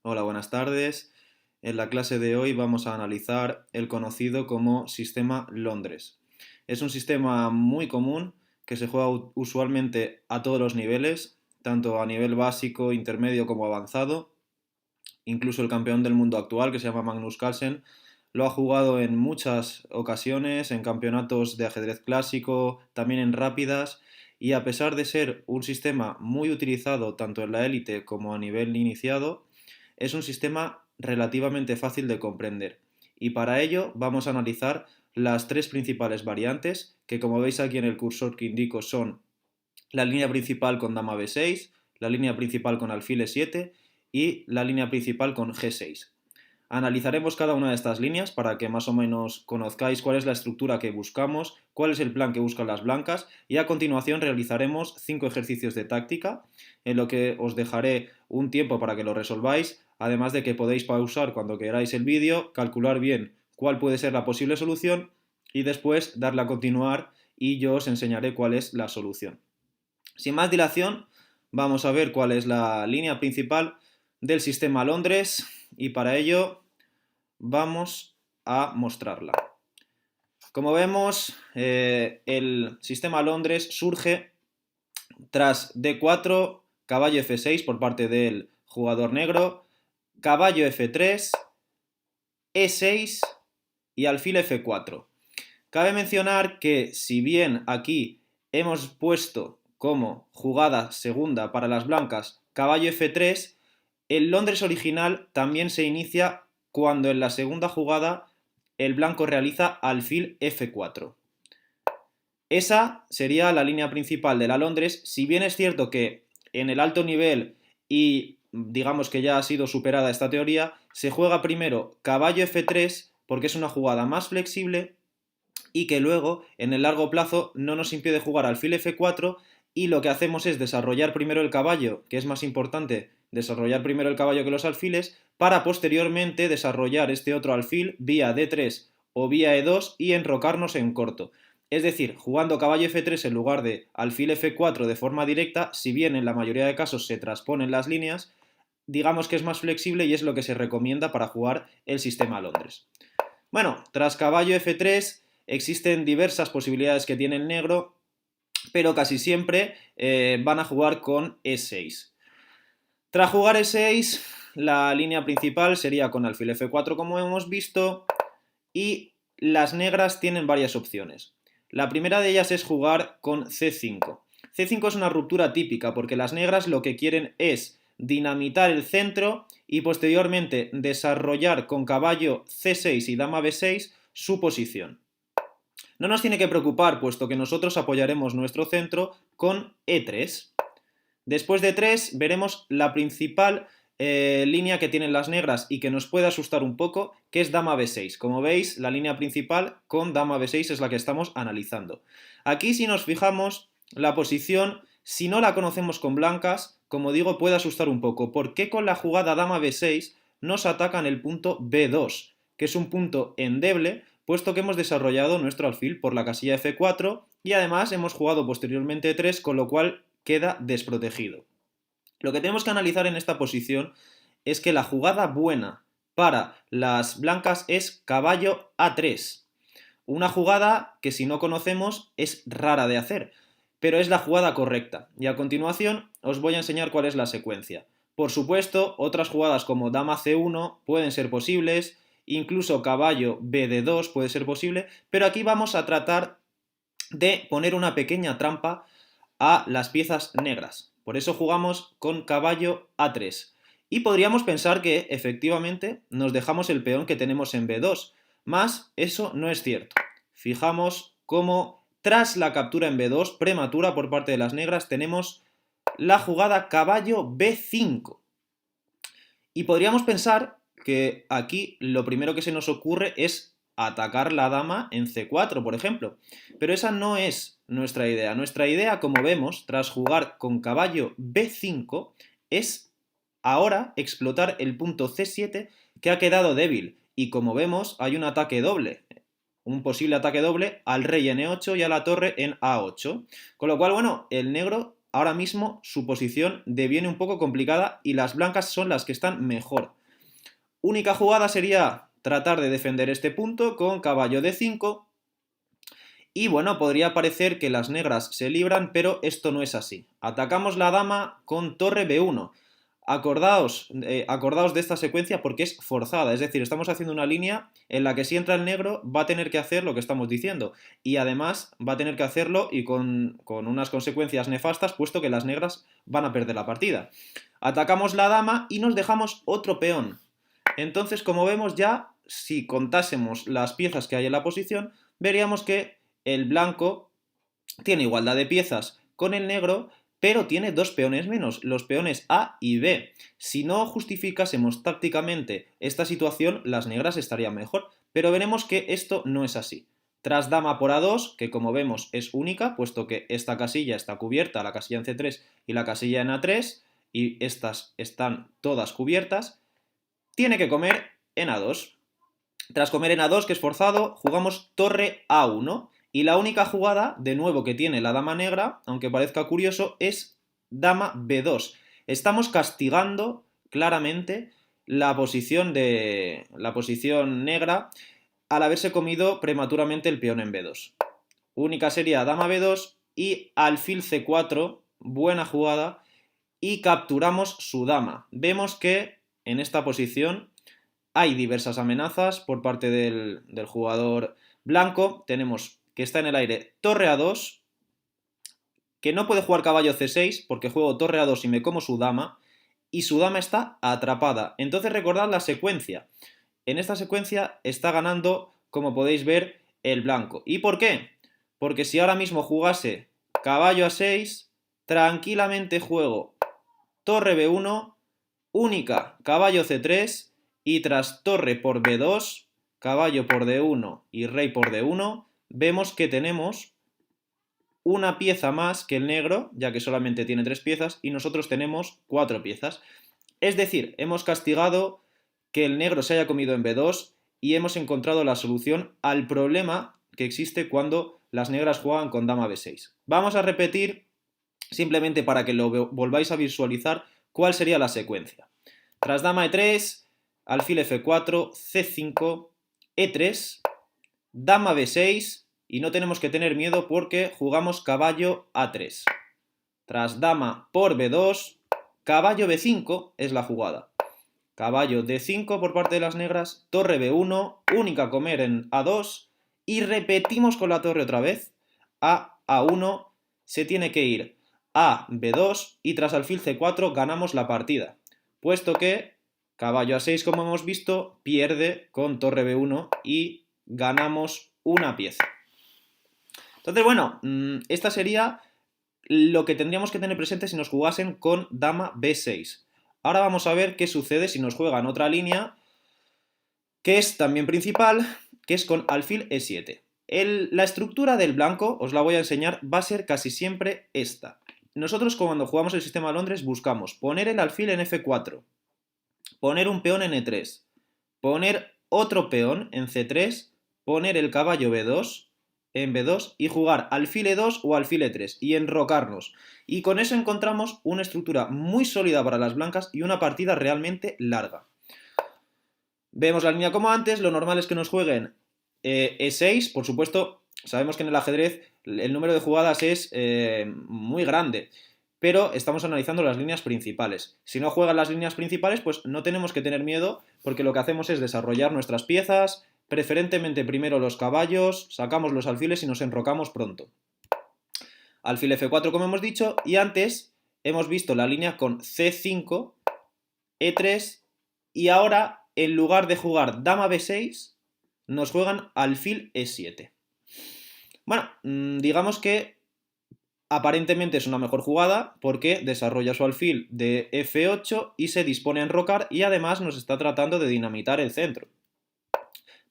Hola, buenas tardes. En la clase de hoy vamos a analizar el conocido como sistema Londres. Es un sistema muy común que se juega usualmente a todos los niveles, tanto a nivel básico, intermedio como avanzado. Incluso el campeón del mundo actual, que se llama Magnus Carlsen, lo ha jugado en muchas ocasiones, en campeonatos de ajedrez clásico, también en rápidas, y a pesar de ser un sistema muy utilizado tanto en la élite como a nivel iniciado, es un sistema relativamente fácil de comprender. Y para ello vamos a analizar las tres principales variantes, que como veis aquí en el cursor que indico son la línea principal con dama b6, la línea principal con alfil e7 y la línea principal con g6. Analizaremos cada una de estas líneas para que más o menos conozcáis cuál es la estructura que buscamos, cuál es el plan que buscan las blancas y a continuación realizaremos 5 ejercicios de táctica en lo que os dejaré un tiempo para que lo resolváis, además de que podéis pausar cuando queráis el vídeo, calcular bien cuál puede ser la posible solución y después darle a continuar y yo os enseñaré cuál es la solución. Sin más dilación, vamos a ver cuál es la línea principal del sistema Londres y para ello vamos a mostrarla. Como vemos, el sistema Londres surge tras D4, caballo F6 por parte del jugador negro, caballo F3, E6 y alfil F4. Cabe mencionar que si bien aquí hemos puesto como jugada segunda para las blancas caballo F3, el Londres original también se inicia cuando en la segunda jugada el blanco realiza alfil F4. Esa sería la línea principal de la Londres, si bien es cierto que en el alto nivel y digamos que ya ha sido superada esta teoría, se juega primero caballo F3 porque es una jugada más flexible y que luego en el largo plazo no nos impide jugar alfil F4 y lo que hacemos es desarrollar primero el caballo, que es más importante desarrollar primero el caballo que los alfiles, para posteriormente desarrollar este otro alfil vía D3 o vía E2 y enrocarnos en corto. Es decir, jugando caballo F3 en lugar de alfil F4 de forma directa, si bien en la mayoría de casos se transponen las líneas, digamos que es más flexible y es lo que se recomienda para jugar el sistema Londres. Bueno, tras caballo F3 existen diversas posibilidades que tiene el negro, pero casi siempre van a jugar con E6. Tras jugar E6, la línea principal sería con alfil F4 como hemos visto, y las negras tienen varias opciones. La primera de ellas es jugar con C5. C5 es una ruptura típica porque las negras lo que quieren es dinamitar el centro y posteriormente desarrollar con caballo C6 y dama B6 su posición. No nos tiene que preocupar puesto que nosotros apoyaremos nuestro centro con E3. Después de 3 veremos la principal línea que tienen las negras y que nos puede asustar un poco, que es dama b6. Como veis, la línea principal con dama b6 es la que estamos analizando. Aquí, si nos fijamos, la posición, si no la conocemos con blancas, como digo, puede asustar un poco. ¿Por qué con la jugada dama b6 nos atacan el punto b2? Que es un punto endeble, puesto que hemos desarrollado nuestro alfil por la casilla f4 y además hemos jugado posteriormente 3, con lo cual queda desprotegido. Lo que tenemos que analizar en esta posición es que la jugada buena para las blancas es caballo A3. Una jugada que si no conocemos es rara de hacer, pero es la jugada correcta. Y a continuación os voy a enseñar cuál es la secuencia. Por supuesto, otras jugadas como dama C1 pueden ser posibles, incluso caballo BD2 puede ser posible, pero aquí vamos a tratar de poner una pequeña trampa a las piezas negras. Por eso jugamos con caballo A3. Y podríamos pensar que efectivamente nos dejamos el peón que tenemos en B2, mas eso no es cierto. Fijamos cómo tras la captura en B2 prematura por parte de las negras tenemos la jugada caballo B5. Y podríamos pensar que aquí lo primero que se nos ocurre es atacar la dama en C4, por ejemplo. Pero esa no es nuestra idea. Nuestra idea, como vemos, tras jugar con caballo B5, es ahora explotar el punto C7 que ha quedado débil. Y como vemos, hay un ataque doble. Un posible ataque doble al rey en E8 y a la torre en A8. Con lo cual, bueno, el negro ahora mismo su posición deviene un poco complicada y las blancas son las que están mejor. Única jugada sería tratar de defender este punto con caballo d5. Y bueno, podría parecer que las negras se libran, pero esto no es así. Atacamos la dama con torre b1. Acordaos de esta secuencia porque es forzada, es decir, estamos haciendo una línea en la que si entra el negro va a tener que hacer lo que estamos diciendo y además va a tener que hacerlo y con unas consecuencias nefastas puesto que las negras van a perder la partida. Atacamos la dama y nos dejamos otro peón. Entonces, como vemos ya, si contásemos las piezas que hay en la posición, veríamos que el blanco tiene igualdad de piezas con el negro, pero tiene dos peones menos, los peones A y B. Si no justificásemos tácticamente esta situación, las negras estarían mejor, pero veremos que esto no es así. Tras dama por A2, que como vemos es única, puesto que esta casilla está cubierta, la casilla en C3 y la casilla en A3, y estas están todas cubiertas, tiene que comer en A2. Tras comer en A2, que es forzado, jugamos torre A1. Y la única jugada, de nuevo, que tiene la dama negra, aunque parezca curioso, es dama B2. Estamos castigando claramente la posición negra al haberse comido prematuramente el peón en B2. Única sería dama B2 y alfil C4, buena jugada, y capturamos su dama. Vemos que en esta posición hay diversas amenazas por parte del jugador blanco. Tenemos que está en el aire torre A2, que no puede jugar caballo C6 porque juego torre A2 y me como su dama, y su dama está atrapada. Entonces recordad la secuencia. En esta secuencia está ganando, como podéis ver, el blanco. ¿Y por qué? Porque si ahora mismo jugase caballo A6, tranquilamente juego torre B1, única caballo C3, y tras torre por B2, caballo por D1 y rey por D1, vemos que tenemos una pieza más que el negro, ya que solamente tiene 3 piezas, y nosotros tenemos 4 piezas. Es decir, hemos castigado que el negro se haya comido en B2 y hemos encontrado la solución al problema que existe cuando las negras juegan con dama B6. Vamos a repetir, simplemente para que lo volváis a visualizar, cuál sería la secuencia. Tras dama E3, alfil F4, C5, E3, dama B6, y no tenemos que tener miedo porque jugamos caballo A3. Tras dama por B2, caballo B5 es la jugada. Caballo D5 por parte de las negras, torre B1, única a comer en A2, y repetimos con la torre otra vez. A1 se tiene que ir a B2 y tras alfil C4 ganamos la partida, puesto que caballo A6, como hemos visto, pierde con torre B1 y ganamos una pieza. Entonces, bueno, esta sería lo que tendríamos que tener presente si nos jugasen con dama B6. Ahora vamos a ver qué sucede si nos juegan otra línea, que es también principal, que es con alfil E7. La estructura del blanco, os la voy a enseñar, va a ser casi siempre esta. Nosotros cuando jugamos el sistema de Londres buscamos poner el alfil en F4, poner un peón en E3, poner otro peón en C3, poner el caballo B2 en B2 y jugar alfil E2 o alfil E3 y enrocarnos. Y con eso encontramos una estructura muy sólida para las blancas y una partida realmente larga. Vemos la línea como antes, lo normal es que nos jueguen E6, por supuesto, sabemos que en el ajedrez el número de jugadas es muy grande, pero estamos analizando las líneas principales. Si no juegan las líneas principales, pues no tenemos que tener miedo porque lo que hacemos es desarrollar nuestras piezas, preferentemente primero los caballos, sacamos los alfiles y nos enrocamos pronto. Alfil F4 como hemos dicho, y antes hemos visto la línea con C5, E3, y ahora en lugar de jugar dama B6, nos juegan alfil E7. Bueno, digamos que aparentemente es una mejor jugada porque desarrolla su alfil de F8 y se dispone a enrocar y además nos está tratando de dinamitar el centro.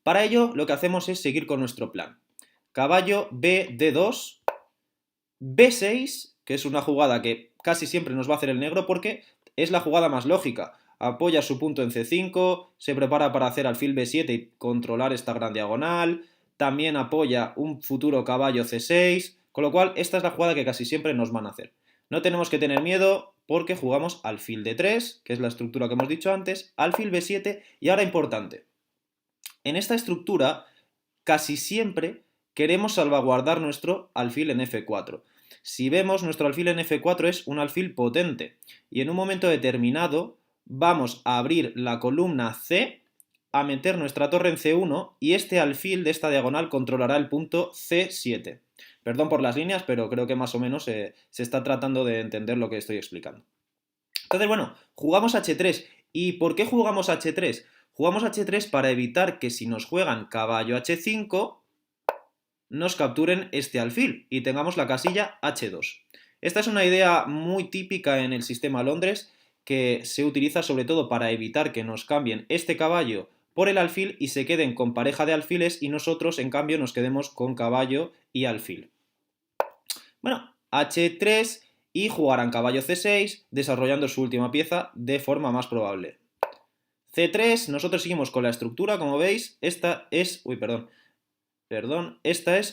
Para ello lo que hacemos es seguir con nuestro plan. Caballo B, D2, B6, que es una jugada que casi siempre nos va a hacer el negro porque es la jugada más lógica. Apoya su punto en C5, se prepara para hacer alfil B7 y controlar esta gran diagonal, también apoya un futuro caballo C6, con lo cual esta es la jugada que casi siempre nos van a hacer. No tenemos que tener miedo porque jugamos alfil D3, que es la estructura que hemos dicho antes, alfil B7 y ahora importante. En esta estructura casi siempre queremos salvaguardar nuestro alfil en F4. Si vemos, nuestro alfil en F4 es un alfil potente y en un momento determinado vamos a abrir la columna C, a meter nuestra torre en C1 y este alfil de esta diagonal controlará el punto C7. Perdón por las líneas, pero creo que más o menos se está tratando de entender lo que estoy explicando. Entonces, bueno, jugamos H3. ¿Y por qué jugamos H3? Jugamos H3 para evitar que si nos juegan caballo H5, nos capturen este alfil y tengamos la casilla H2. Esta es una idea muy típica en el sistema Londres que se utiliza sobre todo para evitar que nos cambien este caballo por el alfil y se queden con pareja de alfiles y nosotros en cambio nos quedemos con caballo y alfil. Bueno, H3 y jugarán caballo C6 desarrollando su última pieza de forma más probable. C3, nosotros seguimos con la estructura, como veis, esta es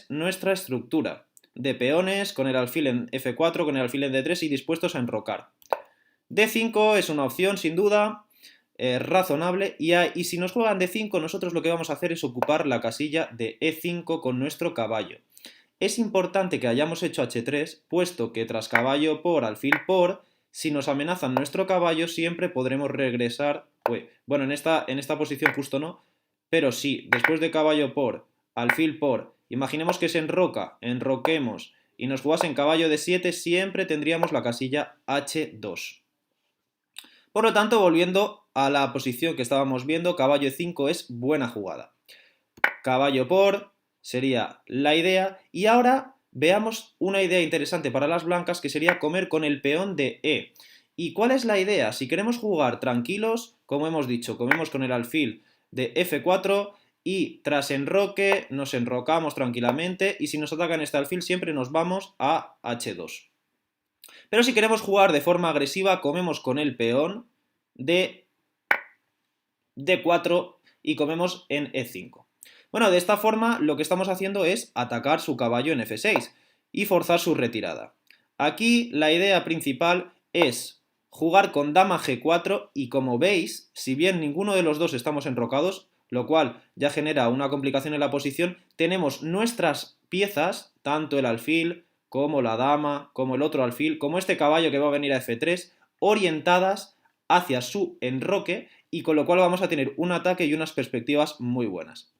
nuestra estructura de peones con el alfil en F4, con el alfil en D3 y dispuestos a enrocar. D5 es una opción sin duda razonable y si nos juegan D5 nosotros lo que vamos a hacer es ocupar la casilla de E5 con nuestro caballo. Es importante que hayamos hecho H3 puesto que tras caballo por, alfil por, si nos amenazan nuestro caballo siempre podremos regresar, bueno en esta posición justo no, pero sí, después de caballo por, alfil por, imaginemos que se enroquemos y nos jugasen caballo D7, siempre tendríamos la casilla H2. Por lo tanto, volviendo a la posición que estábamos viendo, caballo E5 es buena jugada. Caballo por sería la idea y ahora veamos una idea interesante para las blancas que sería comer con el peón de E. ¿Y cuál es la idea? Si queremos jugar tranquilos, como hemos dicho, comemos con el alfil de F4 y tras enroque nos enrocamos tranquilamente y si nos atacan este alfil siempre nos vamos a H2. Pero si queremos jugar de forma agresiva, comemos con el peón de D4 y comemos en E5. Bueno, de esta forma lo que estamos haciendo es atacar su caballo en F6 y forzar su retirada. Aquí la idea principal es jugar con dama G4 y como veis, si bien ninguno de los dos estamos enrocados, lo cual ya genera una complicación en la posición, tenemos nuestras piezas, tanto el alfil como la dama, como el otro alfil, como este caballo que va a venir a F3, orientadas hacia su enroque y con lo cual vamos a tener un ataque y unas perspectivas muy buenas.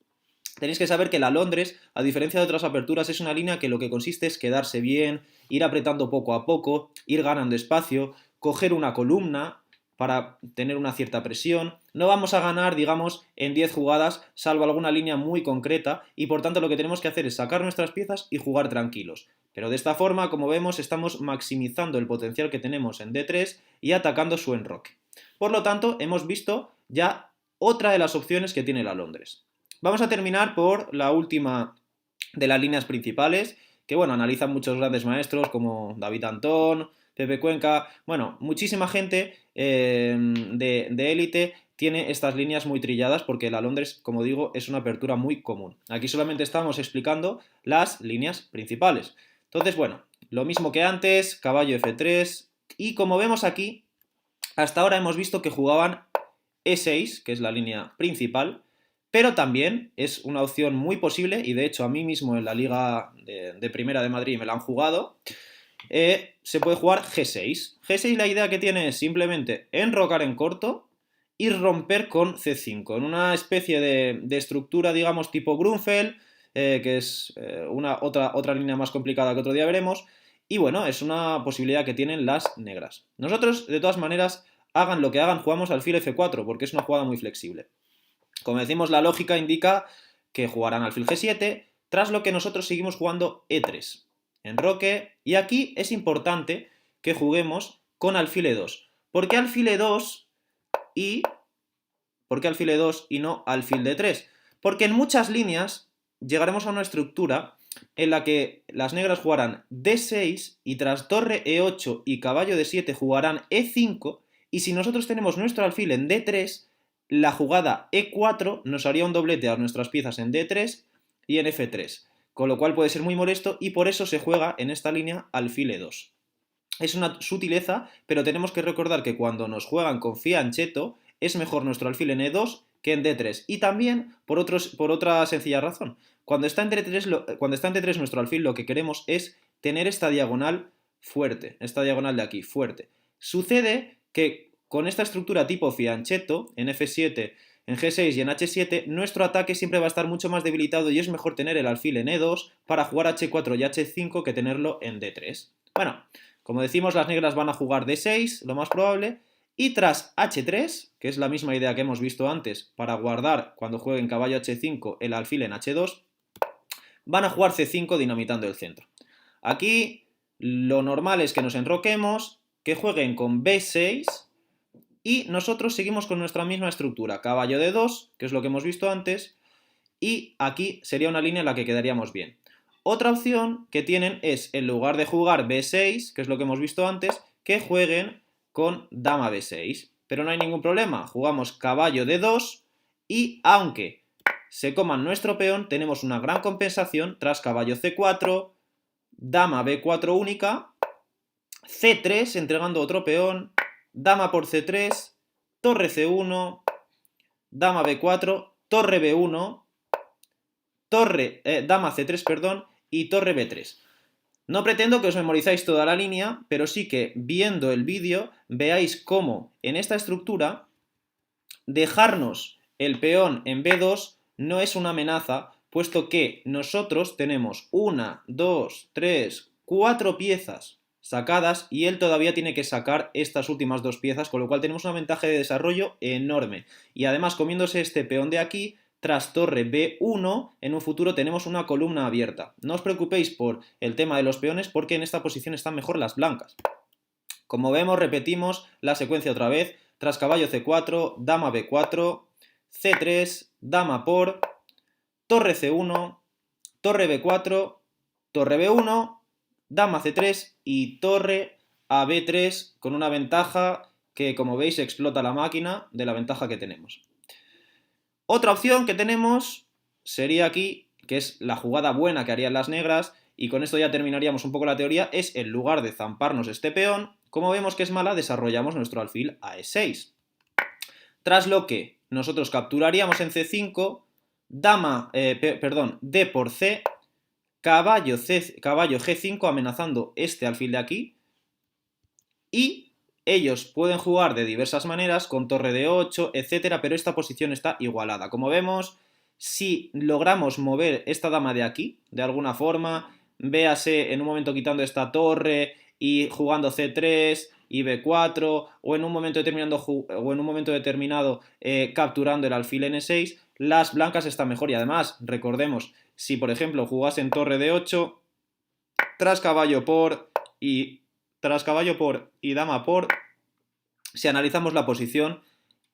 Tenéis que saber que la Londres, a diferencia de otras aperturas, es una línea que lo que consiste es quedarse bien, ir apretando poco a poco, ir ganando espacio, coger una columna para tener una cierta presión. No vamos a ganar, digamos, en 10 jugadas, salvo alguna línea muy concreta, y por tanto lo que tenemos que hacer es sacar nuestras piezas y jugar tranquilos. Pero de esta forma, como vemos, estamos maximizando el potencial que tenemos en D3 y atacando su enroque. Por lo tanto, hemos visto ya otra de las opciones que tiene la Londres. Vamos a terminar por la última de las líneas principales, que bueno, analizan muchos grandes maestros como David Antón, Pepe Cuenca, bueno, muchísima gente de élite tiene estas líneas muy trilladas porque la Londres, como digo, es una apertura muy común. Aquí solamente estamos explicando las líneas principales. Entonces, bueno, lo mismo que antes, caballo F3 y como vemos aquí, hasta ahora hemos visto que jugaban E6, que es la línea principal, pero también es una opción muy posible y de hecho a mí mismo en la Liga de Primera de Madrid me la han jugado. Se puede jugar G6. G6 la idea que tiene es simplemente enrocar en corto y romper con C5, en una especie de estructura, digamos, tipo Grunfeld, que es otra línea más complicada que otro día veremos, y bueno, es una posibilidad que tienen las negras. Nosotros, de todas maneras, hagan lo que hagan, jugamos alfil F4, porque es una jugada muy flexible. Como decimos, la lógica indica que jugarán alfil G7, tras lo que nosotros seguimos jugando E3. Enroque, y aquí es importante que juguemos con alfil E2. ¿Por qué alfil E2 y no alfil D3? Porque en muchas líneas llegaremos a una estructura en la que las negras jugarán D6 y tras torre E8 y caballo D7 jugarán E5 y si nosotros tenemos nuestro alfil en D3, la jugada E4 nos haría un doblete a nuestras piezas en D3 y en F3, con lo cual puede ser muy molesto y por eso se juega en esta línea alfil E2. es una sutileza, pero tenemos que recordar que cuando nos juegan con fianchetto es mejor nuestro alfil en E2 que en D3. Y también por otra sencilla razón. Cuando está en D3 nuestro alfil, lo que queremos es tener esta diagonal fuerte, esta diagonal de aquí, fuerte. Sucede que con esta estructura tipo fianchetto, en F7, en G6 y en H7, nuestro ataque siempre va a estar mucho más debilitado y es mejor tener el alfil en E2 para jugar H4 y H5 que tenerlo en D3. Bueno, como decimos, las negras van a jugar D6, lo más probable, y tras H3, que es la misma idea que hemos visto antes, para guardar cuando jueguen caballo H5 el alfil en H2, van a jugar C5 dinamitando el centro. Aquí lo normal es que nos enroquemos, que jueguen con B6 y nosotros seguimos con nuestra misma estructura, caballo D2, que es lo que hemos visto antes, y aquí sería una línea en la que quedaríamos bien. Otra opción que tienen es, en lugar de jugar B6, que es lo que hemos visto antes, que jueguen con dama B6. Pero no hay ningún problema, jugamos caballo D2 y aunque se coman nuestro peón, tenemos una gran compensación tras caballo C4, dama B4 única, C3 entregando otro peón, dama por C3, torre C1, dama B4, torre B1, dama C3, perdón, y torre B3. No pretendo que os memorizáis toda la línea, pero sí que viendo el vídeo veáis cómo en esta estructura dejarnos el peón en B2 no es una amenaza, puesto que nosotros tenemos 1, 2, 3, 4 piezas sacadas y él todavía tiene que sacar estas últimas 2 piezas, con lo cual tenemos una ventaja de desarrollo enorme. Y además, comiéndose este peón de aquí, tras torre B1, en un futuro tenemos una columna abierta. No os preocupéis por el tema de los peones, porque en esta posición están mejor las blancas. Como vemos, repetimos la secuencia otra vez. Tras caballo C4, dama B4, C3, dama por, torre C1, torre B4, torre B1, dama C3 y torre a B3 con una ventaja que, como veis, explota la máquina de la ventaja que tenemos. Otra opción que tenemos sería aquí, que es la jugada buena que harían las negras, y con esto ya terminaríamos un poco la teoría, es en lugar de zamparnos este peón, como vemos que es mala, desarrollamos nuestro alfil a E6. Tras lo que nosotros capturaríamos en C5, D por C, caballo G5 amenazando este alfil de aquí, y ellos pueden jugar de diversas maneras, con torre de 8, etcétera, pero esta posición está igualada. Como vemos, si logramos mover esta dama de aquí, de alguna forma, véase en un momento quitando esta torre y jugando C3 y B4, o en un momento determinado capturando el alfil N6, las blancas están mejor. Y además, recordemos, si por ejemplo jugasen torre de 8, tras caballo por y dama por, si analizamos la posición,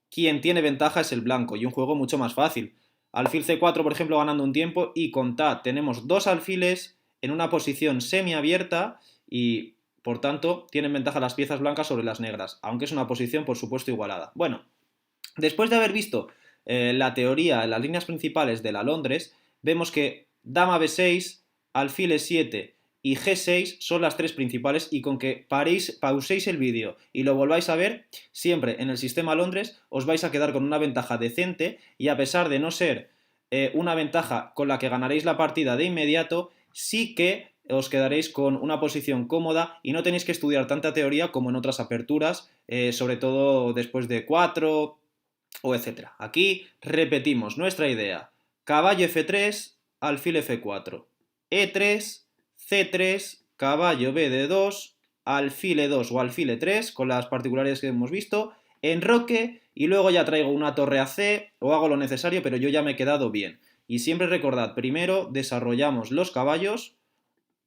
quien tiene ventaja es el blanco y un juego mucho más fácil. Alfil C4, por ejemplo, ganando un tiempo, y con Ta tenemos dos alfiles en una posición semiabierta y, por tanto, tienen ventaja las piezas blancas sobre las negras, aunque es una posición, por supuesto, igualada. Bueno, después de haber visto la teoría, las líneas principales de la Londres, vemos que dama B6, alfil E7 y G6 son las tres principales, y con que pauséis el vídeo y lo volváis a ver, siempre en el sistema Londres os vais a quedar con una ventaja decente, y a pesar de no ser una ventaja con la que ganaréis la partida de inmediato, sí que os quedaréis con una posición cómoda y no tenéis que estudiar tanta teoría como en otras aperturas, sobre todo después de 4 o etcétera. Aquí repetimos nuestra idea. Caballo F3, alfil F4, E3, C3, caballo BD2, alfil E2 o alfil E3, con las particularidades que hemos visto, enroque, y luego ya traigo una torre a C o hago lo necesario, pero yo ya me he quedado bien. Y siempre recordad, primero desarrollamos los caballos,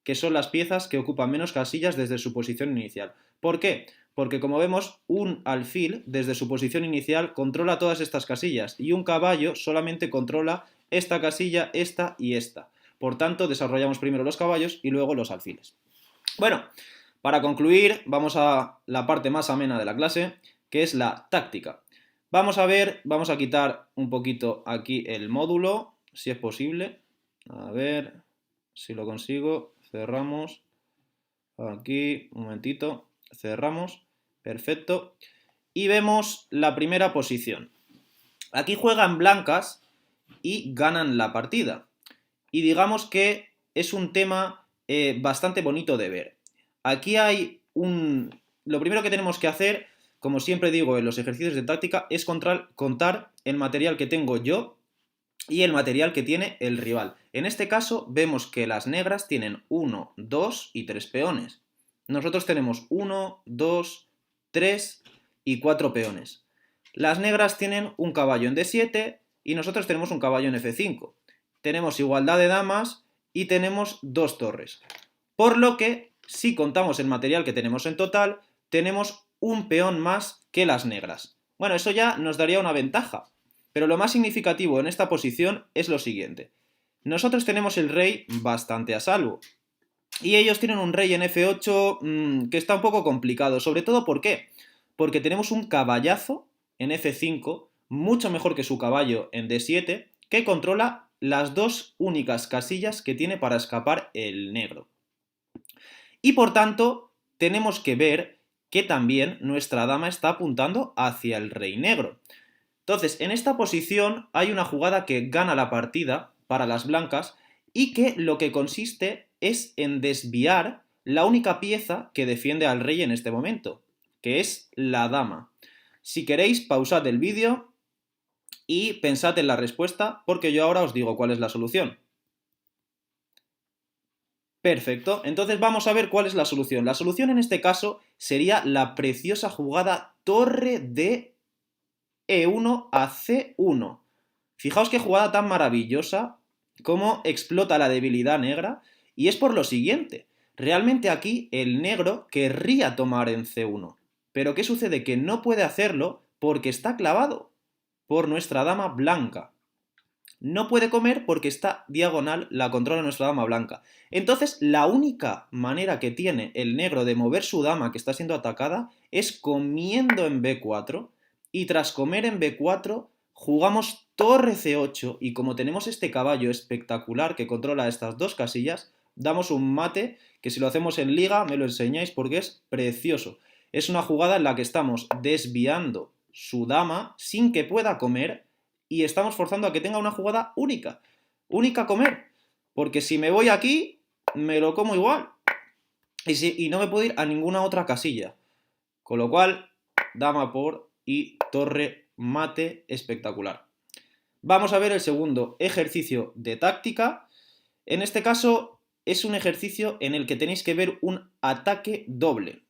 que son las piezas que ocupan menos casillas desde su posición inicial. ¿Por qué? Porque, como vemos, un alfil desde su posición inicial controla todas estas casillas y un caballo solamente controla esta casilla, esta y esta. Por tanto, desarrollamos primero los caballos y luego los alfiles. Bueno, para concluir, vamos a la parte más amena de la clase, que es la táctica. Vamos a quitar un poquito aquí el módulo, si es posible. A ver si lo consigo. Cerramos. Aquí, un momentito, cerramos, perfecto. Y vemos la primera posición. Aquí juegan blancas y ganan la partida. Y digamos que es un tema bastante bonito de ver. Aquí hay un... Lo primero que tenemos que hacer, como siempre digo en los ejercicios de táctica, es contar el material que tengo yo y el material que tiene el rival. En este caso vemos que las negras tienen 1, 2 y 3 peones. Nosotros tenemos 1, 2, 3 y 4 peones. Las negras tienen un caballo en D7 y nosotros tenemos un caballo en F5. Tenemos igualdad de damas y tenemos 2 torres. Por lo que, si contamos el material que tenemos en total, tenemos un peón más que las negras. Bueno, eso ya nos daría una ventaja, pero lo más significativo en esta posición es lo siguiente. Nosotros tenemos el rey bastante a salvo. Y ellos tienen un rey en F8 que está un poco complicado. Sobre todo, ¿por qué? Porque tenemos un caballazo en F5, mucho mejor que su caballo en D7, que controla las dos únicas casillas que tiene para escapar el negro. Y por tanto, tenemos que ver que también nuestra dama está apuntando hacia el rey negro. Entonces, en esta posición hay una jugada que gana la partida para las blancas y que lo que consiste es en desviar la única pieza que defiende al rey en este momento, que es la dama. Si queréis, pausad el vídeo y pensad en la respuesta, porque yo ahora os digo cuál es la solución. Perfecto, entonces vamos a ver cuál es la solución. La solución en este caso sería la preciosa jugada torre de E1 a C1. Fijaos qué jugada tan maravillosa, cómo explota la debilidad negra, y es por lo siguiente. Realmente aquí el negro querría tomar en C1, pero ¿qué sucede? Que no puede hacerlo porque está clavado por nuestra dama blanca. No puede comer porque está diagonal, la controla nuestra dama blanca. Entonces, la única manera que tiene el negro de mover su dama que está siendo atacada es comiendo en B4, y tras comer en B4 jugamos torre C8 y como tenemos este caballo espectacular que controla estas dos casillas, damos un mate que si lo hacemos en liga me lo enseñáis porque es precioso. Es una jugada en la que estamos desviando su dama sin que pueda comer y estamos forzando a que tenga una jugada única. Única a comer. Porque si me voy aquí, me lo como igual. Y no me puedo ir a ninguna otra casilla. Con lo cual, dama por y torre mate espectacular. Vamos a ver el segundo ejercicio de táctica. En este caso es un ejercicio en el que tenéis que ver un ataque doble.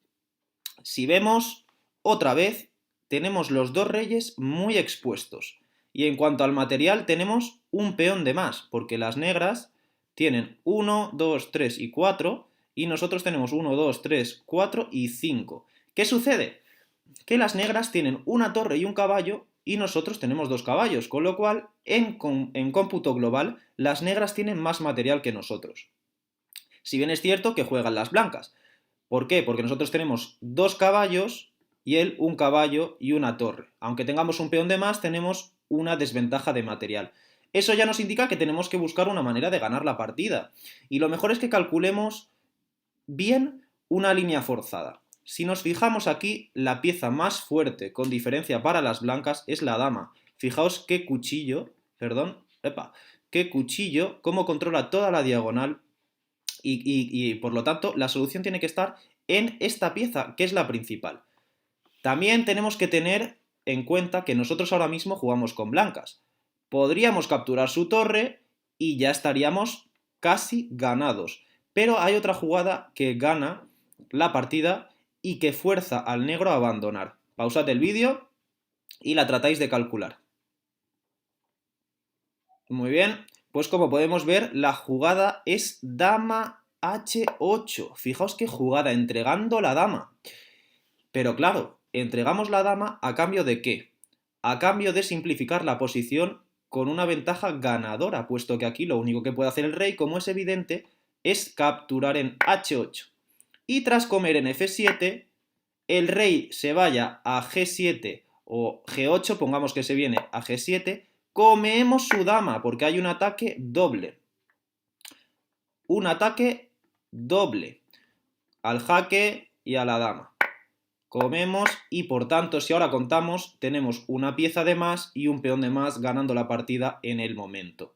Si vemos, otra vez, tenemos los dos reyes muy expuestos. Y en cuanto al material, tenemos un peón de más, porque las negras tienen 1, 2, 3 y 4, y nosotros tenemos 1, 2, 3, 4 y 5. ¿Qué sucede? Que las negras tienen una torre y un caballo, y nosotros tenemos dos caballos, con lo cual, en cómputo global, las negras tienen más material que nosotros. Si bien es cierto que juegan las blancas. ¿Por qué? Porque nosotros tenemos dos caballos y él un caballo y una torre. Aunque tengamos un peón de más, tenemos una desventaja de material. Eso ya nos indica que tenemos que buscar una manera de ganar la partida. Y lo mejor es que calculemos bien una línea forzada. Si nos fijamos aquí, la pieza más fuerte con diferencia para las blancas es la dama. Fijaos qué cuchillo, qué cuchillo, cómo controla toda la diagonal y por lo tanto la solución tiene que estar en esta pieza, que es la principal. También tenemos que tener en cuenta que nosotros ahora mismo jugamos con blancas. Podríamos capturar su torre y ya estaríamos casi ganados. Pero hay otra jugada que gana la partida y que fuerza al negro a abandonar. Pausad el vídeo y la tratáis de calcular. Muy bien, pues como podemos ver, la jugada es dama H8. Fijaos qué jugada, entregando la dama. Pero claro, entregamos la dama a cambio de ¿qué? A cambio de simplificar la posición con una ventaja ganadora, puesto que aquí lo único que puede hacer el rey, como es evidente, es capturar en H8. Y tras comer en F7, el rey se vaya a G7 o G8, pongamos que se viene a G7, comemos su dama, porque hay un ataque doble. Un ataque doble. al jaque y a la dama. Comemos y por tanto, si ahora contamos, tenemos una pieza de más y un peón de más ganando la partida en el momento.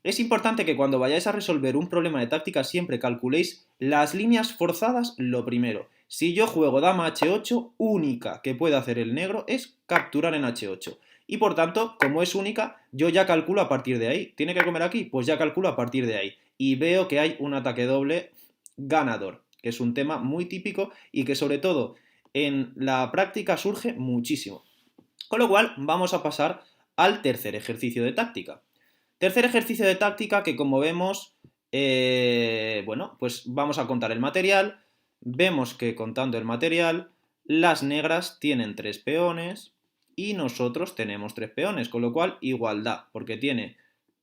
Es importante que cuando vayáis a resolver un problema de táctica siempre calculéis las líneas forzadas lo primero. Si yo juego dama h8, única que puede hacer el negro es capturar en h8. Y por tanto, como es única, yo ya calculo a partir de ahí. ¿Tiene que comer aquí? Pues ya calculo a partir de ahí. Y veo que hay un ataque doble ganador, que es un tema muy típico y que sobre todo en la práctica surge muchísimo. Con lo cual, vamos a pasar al tercer ejercicio de táctica. Tercer ejercicio de táctica que, como vemos, bueno, pues vamos a contar el material. Vemos que contando el material, las negras tienen 3 peones y nosotros tenemos 3 peones, con lo cual igualdad, porque tiene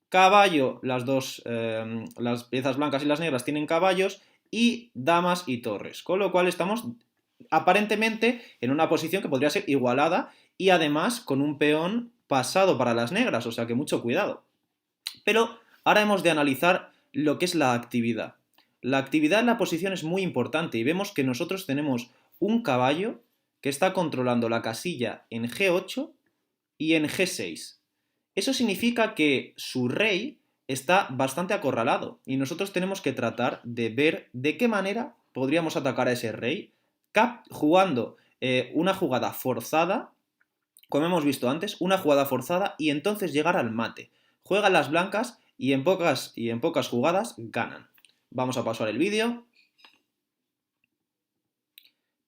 caballo, las piezas blancas y las negras tienen caballos y damas y torres, con lo cual estamos aparentemente en una posición que podría ser igualada y además con un peón pasado para las negras, o sea que mucho cuidado. Pero ahora hemos de analizar lo que es la actividad. La actividad en la posición es muy importante y vemos que nosotros tenemos un caballo que está controlando la casilla en G8 y en G6. Eso significa que su rey está bastante acorralado y nosotros tenemos que tratar de ver de qué manera podríamos atacar a ese rey jugando una jugada forzada, como hemos visto antes, una jugada forzada y entonces llegar al mate. Juegan las blancas y en pocas jugadas ganan. Vamos a pasar el vídeo.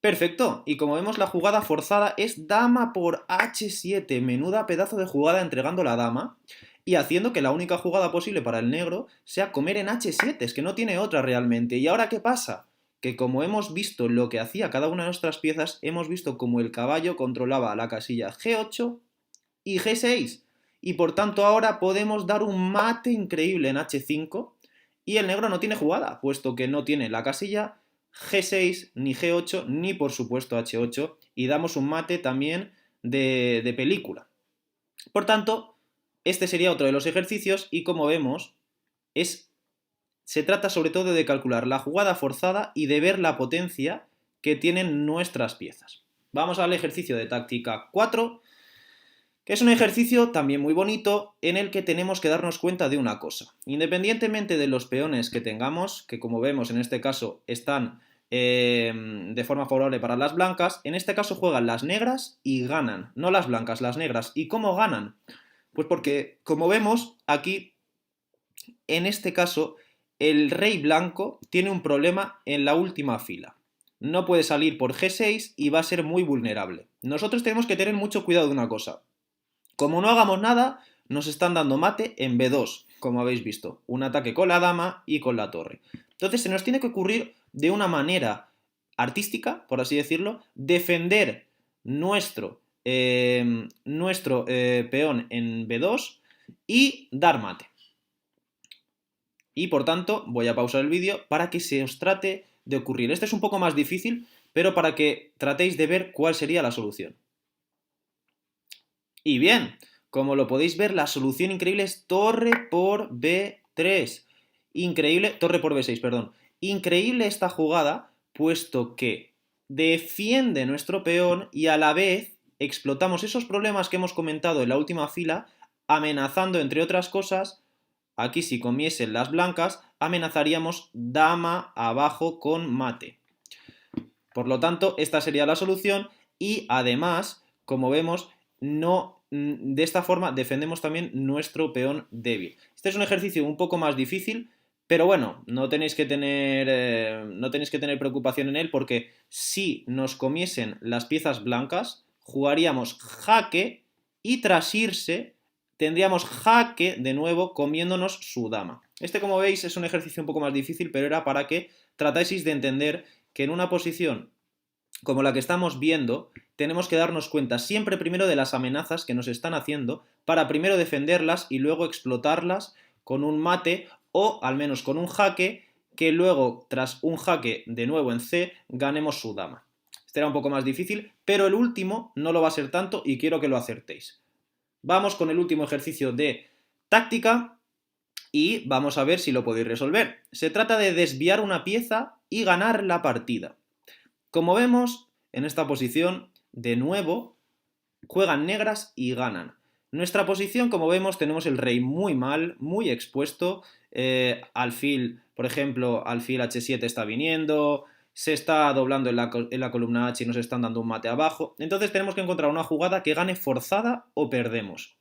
Perfecto, y como vemos la jugada forzada es dama por h7, menuda pedazo de jugada entregando la dama y haciendo que la única jugada posible para el negro sea comer en h7, es que no tiene otra realmente. ¿Y ahora qué pasa? Que como hemos visto lo que hacía cada una de nuestras piezas, hemos visto como el caballo controlaba la casilla G8 y G6 y por tanto ahora podemos dar un mate increíble en h5 y el negro no tiene jugada, puesto que no tiene la casilla G6, ni G8, ni por supuesto H8, y damos un mate también de película. Por tanto, este sería otro de los ejercicios y como vemos, se trata sobre todo de calcular la jugada forzada y de ver la potencia que tienen nuestras piezas. Vamos al ejercicio de táctica 4, que es un ejercicio también muy bonito en el que tenemos que darnos cuenta de una cosa. Independientemente de los peones que tengamos, que como vemos en este caso están de forma favorable para las blancas, en este caso juegan las negras y ganan, no las blancas, las negras. ¿Y cómo ganan? Pues porque, como vemos aquí, en este caso, el rey blanco tiene un problema en la última fila. No puede salir por G6 y va a ser muy vulnerable. Nosotros tenemos que tener mucho cuidado de una cosa. Como no hagamos nada, nos están dando mate en B2, como habéis visto. Un ataque con la dama y con la torre. Entonces se nos tiene que ocurrir de una manera artística, por así decirlo, defender nuestro peón en B2 y dar mate. Y por tanto, voy a pausar el vídeo para que se os trate de ocurrir. Este es un poco más difícil, pero para que tratéis de ver cuál sería la solución. Y bien, como lo podéis ver, la solución increíble es torre por B3. Increíble, torre por B6, perdón. Increíble esta jugada, puesto que defiende nuestro peón y a la vez explotamos esos problemas que hemos comentado en la última fila, amenazando, entre otras cosas, aquí si comiesen las blancas, amenazaríamos dama abajo con mate. Por lo tanto, esta sería la solución y además, como vemos, de esta forma defendemos también nuestro peón débil. Este es un ejercicio un poco más difícil, pero bueno, no tenéis que tener preocupación en él porque si nos comiesen las piezas blancas, jugaríamos jaque y tras irse tendríamos jaque de nuevo comiéndonos su dama. Este, como veis, es un ejercicio un poco más difícil, pero era para que tratáis de entender que en una posición como la que estamos viendo, tenemos que darnos cuenta siempre primero de las amenazas que nos están haciendo para primero defenderlas y luego explotarlas con un mate o al menos con un jaque que luego tras un jaque de nuevo en C ganemos su dama. Este era un poco más difícil, pero el último no lo va a ser tanto y quiero que lo acertéis. Vamos con el último ejercicio de táctica y vamos a ver si lo podéis resolver. Se trata de desviar una pieza y ganar la partida. Como vemos, en esta posición, de nuevo, juegan negras y ganan. Nuestra posición, como vemos, tenemos el rey muy mal, muy expuesto. Alfil, por ejemplo, alfil h7 está viniendo, se está doblando en la columna H y nos están dando un mate abajo. Entonces tenemos que encontrar una jugada que gane forzada o perdemos.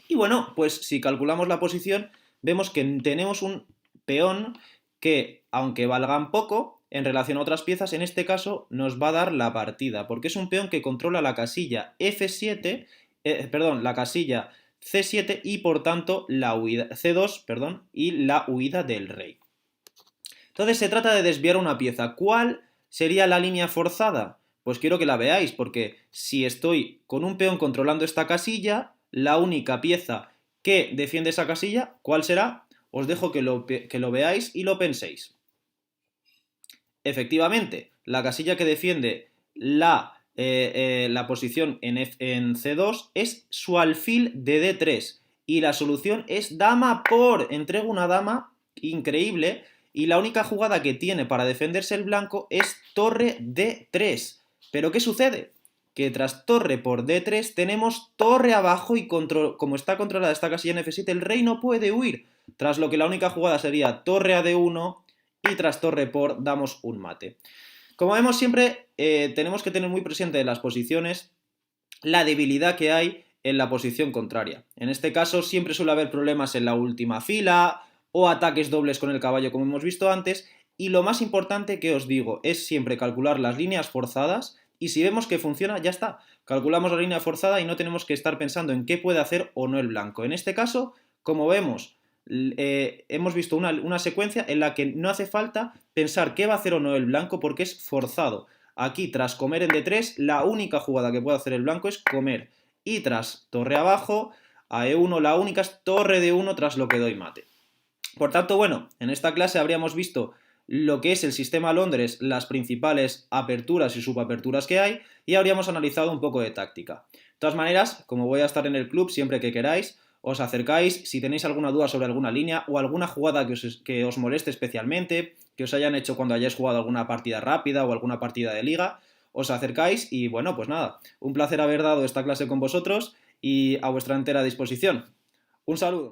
Y bueno, pues si calculamos la posición, vemos que tenemos un peón que, aunque valgan poco, en relación a otras piezas, en este caso nos va a dar la partida, porque es un peón que controla la casilla F7, la casilla C7 y por tanto la huida, C2, perdón, y la huida del rey. Entonces se trata de desviar una pieza. ¿Cuál sería la línea forzada? Pues quiero que la veáis, porque si estoy con un peón controlando esta casilla, la única pieza que defiende esa casilla, ¿cuál será? Os dejo que lo veáis y lo penséis. Efectivamente, la casilla que defiende la posición en C2 es su alfil de D3 y la solución es dama por. Entrego una dama increíble y la única jugada que tiene para defenderse el blanco es torre D3. ¿Pero qué sucede? Que tras torre por D3 tenemos torre abajo y como está controlada esta casilla en F7 el rey no puede huir, tras lo que la única jugada sería torre a D1 y tras torre por damos un mate. Como vemos siempre tenemos que tener muy presente en las posiciones la debilidad que hay en la posición contraria. En este caso siempre suele haber problemas en la última fila o ataques dobles con el caballo como hemos visto antes y lo más importante que os digo es siempre calcular las líneas forzadas y si vemos que funciona ya está. Calculamos la línea forzada y no tenemos que estar pensando en qué puede hacer o no el blanco. En este caso, como vemos, hemos visto una secuencia en la que no hace falta pensar qué va a hacer o no el blanco porque es forzado. Aquí, tras comer en D3, la única jugada que puede hacer el blanco es comer. Y tras torre abajo, a E1 la única es torre de 1 tras lo que doy mate. Por tanto, bueno, en esta clase habríamos visto lo que es el sistema Londres, las principales aperturas y subaperturas que hay, y habríamos analizado un poco de táctica. De todas maneras, como voy a estar en el club siempre que queráis, os acercáis, si tenéis alguna duda sobre alguna línea o alguna jugada que os moleste especialmente, que os hayan hecho cuando hayáis jugado alguna partida rápida o alguna partida de liga, os acercáis y bueno, pues nada, un placer haber dado esta clase con vosotros y a vuestra entera disposición. Un saludo.